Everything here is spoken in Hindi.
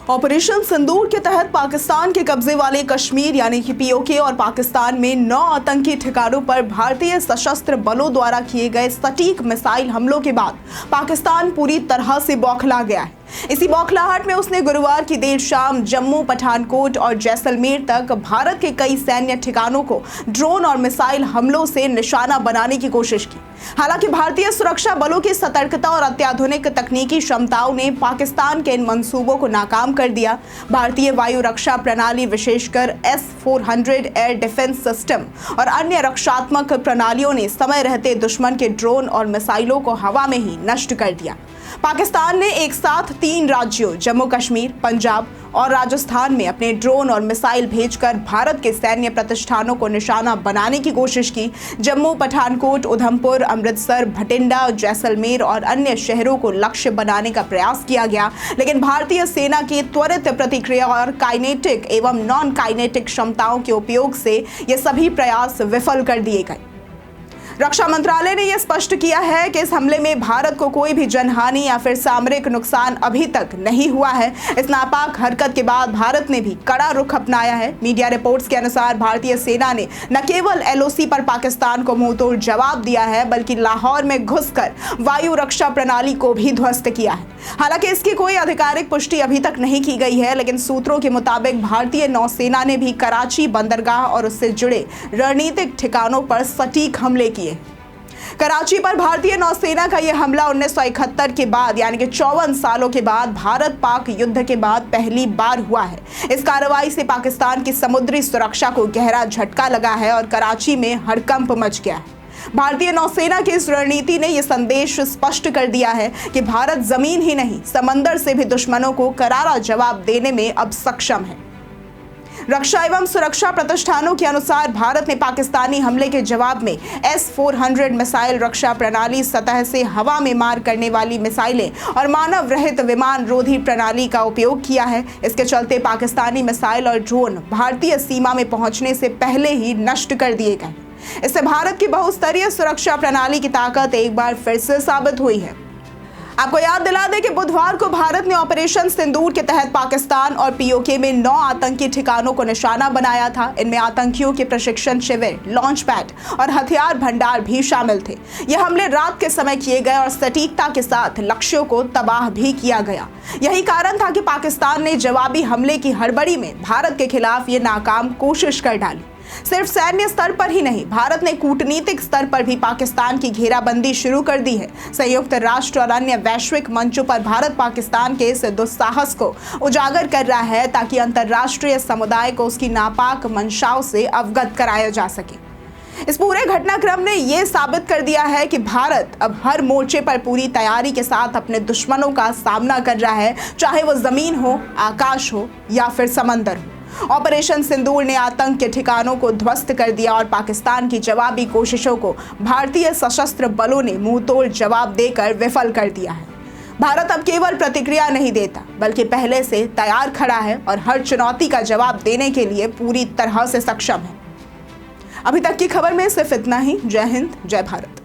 ऑपरेशन सिंदूर के तहत पाकिस्तान के कब्जे वाले कश्मीर यानी कि पीओके और पाकिस्तान में 9 आतंकी ठिकानों पर भारतीय सशस्त्र बलों द्वारा किए गए सटीक मिसाइल हमलों के बाद पाकिस्तान पूरी तरह से बौखला गया है। इसी बौखलाहट में उसने गुरुवार की देर शाम जम्मू, पठानकोट और जैसलमेर तक भारत के कई सैन्य ठिकानों को ड्रोन और मिसाइल हमलों से निशाना बनाने की कोशिश की। हालांकि भारतीय सुरक्षा बलों की सतर्कता और अत्याधुनिक तकनीकी क्षमताओं ने पाकिस्तान के इन मंसूबों को नाकाम कर दिया। भारतीय वायु रक्षा प्रणाली, विशेषकर S-400 एयर डिफेंस सिस्टम और अन्य रक्षात्मक प्रणालियों ने समय रहते दुश्मन के ड्रोन और मिसाइलों को हवा में ही नष्ट कर दिया। पाकिस्तान ने एक साथ 3 राज्यों जम्मू कश्मीर, पंजाब और राजस्थान में अपने ड्रोन और मिसाइल भेजकर भारत के सैन्य प्रतिष्ठानों को निशाना बनाने की कोशिश की। जम्मू, पठानकोट, उधमपुर, अमृतसर, भटिंडा, जैसलमेर और अन्य शहरों को लक्ष्य बनाने का प्रयास किया गया, लेकिन भारतीय सेना की त्वरित प्रतिक्रिया और काइनेटिक एवं नॉन काइनेटिक क्षमताओं के उपयोग से ये सभी प्रयास विफल कर दिए गए। रक्षा मंत्रालय ने यह स्पष्ट किया है कि इस हमले में भारत को कोई भी जनहानि या फिर सामरिक नुकसान अभी तक नहीं हुआ है। इस नापाक हरकत के बाद भारत ने भी कड़ा रुख अपनाया है। मीडिया रिपोर्ट्स के अनुसार भारतीय सेना ने न केवल LOC पर पाकिस्तान को मुंहतोड़ जवाब दिया है, बल्कि लाहौर में घुसकर वायु रक्षा प्रणाली को भी ध्वस्त किया है। हालांकि इसकी कोई आधिकारिक पुष्टि अभी तक नहीं की गई है, लेकिन सूत्रों के मुताबिक भारतीय नौसेना ने भी कराची बंदरगाह और उससे जुड़े रणनीतिक ठिकानों पर सटीक हमले किए। कराची पर भारतीय नौसेना का यह हमला 1971 के बाद यानी कि 54 सालों के बाद भारत पाक युद्ध के बाद पहली बार हुआ है। इस कार्रवाई से पाकिस्तान की समुद्री सुरक्षा को गहरा झटका लगा है और कराची में हड़कंप मच गया है। भारतीय नौसेना की इस रणनीति ने यह संदेश स्पष्ट कर दिया है कि भारत जमीन ही नहीं, समंदर से भी दुश्मनों को करारा जवाब देने में अब सक्षम है। रक्षा एवं सुरक्षा प्रतिष्ठानों के अनुसार भारत ने पाकिस्तानी हमले के जवाब में S-400 मिसाइल रक्षा प्रणाली, सतह से हवा में मार करने वाली मिसाइलें और मानव रहित विमान रोधी प्रणाली का उपयोग किया है। इसके चलते पाकिस्तानी मिसाइल और ड्रोन भारतीय सीमा में पहुंचने से पहले ही नष्ट कर दिए गए। इससे भारत की बहुस्तरीय सुरक्षा प्रणाली की ताकत एक बार फिर से साबित हुई है। आपको याद दिला दें कि बुधवार को भारत ने ऑपरेशन सिंदूर के तहत पाकिस्तान और पीओके में 9 आतंकी ठिकानों को निशाना बनाया था। इनमें आतंकियों के प्रशिक्षण शिविर, लॉन्च पैड और हथियार भंडार भी शामिल थे। यह हमले रात के समय किए गए और सटीकता के साथ लक्ष्यों को तबाह भी किया गया। यही कारण था कि पाकिस्तान ने जवाबी हमले की हड़बड़ी में भारत के खिलाफ ये नाकाम कोशिश कर डाली। सिर्फ सैन्य स्तर पर ही नहीं, भारत ने कूटनीतिक स्तर पर भी पाकिस्तान की घेराबंदी शुरू कर दी है। संयुक्त राष्ट्र और अन्य वैश्विक मंचों पर भारत पाकिस्तान के इस दुस्साहस को उजागर कर रहा है ताकि अंतर्राष्ट्रीय समुदाय को उसकी नापाक मंशाओं से अवगत कराया जा सके। इस पूरे घटनाक्रम ने यह साबित कर दिया है कि भारत अब हर मोर्चे पर पूरी तैयारी के साथ अपने दुश्मनों का सामना कर रहा है, चाहे वो जमीन हो, आकाश हो या फिर समंदर हो। ऑपरेशन सिंदूर ने आतंक के ठिकानों को ध्वस्त कर दिया और पाकिस्तान की जवाबी कोशिशों को भारतीय सशस्त्र बलों ने मुंहतोड़ जवाब देकर विफल कर दिया है। भारत अब केवल प्रतिक्रिया नहीं देता, बल्कि पहले से तैयार खड़ा है और हर चुनौती का जवाब देने के लिए पूरी तरह से सक्षम है। अभी तक की खबर में सिर्फ इतना ही। जय हिंद, जय भारत।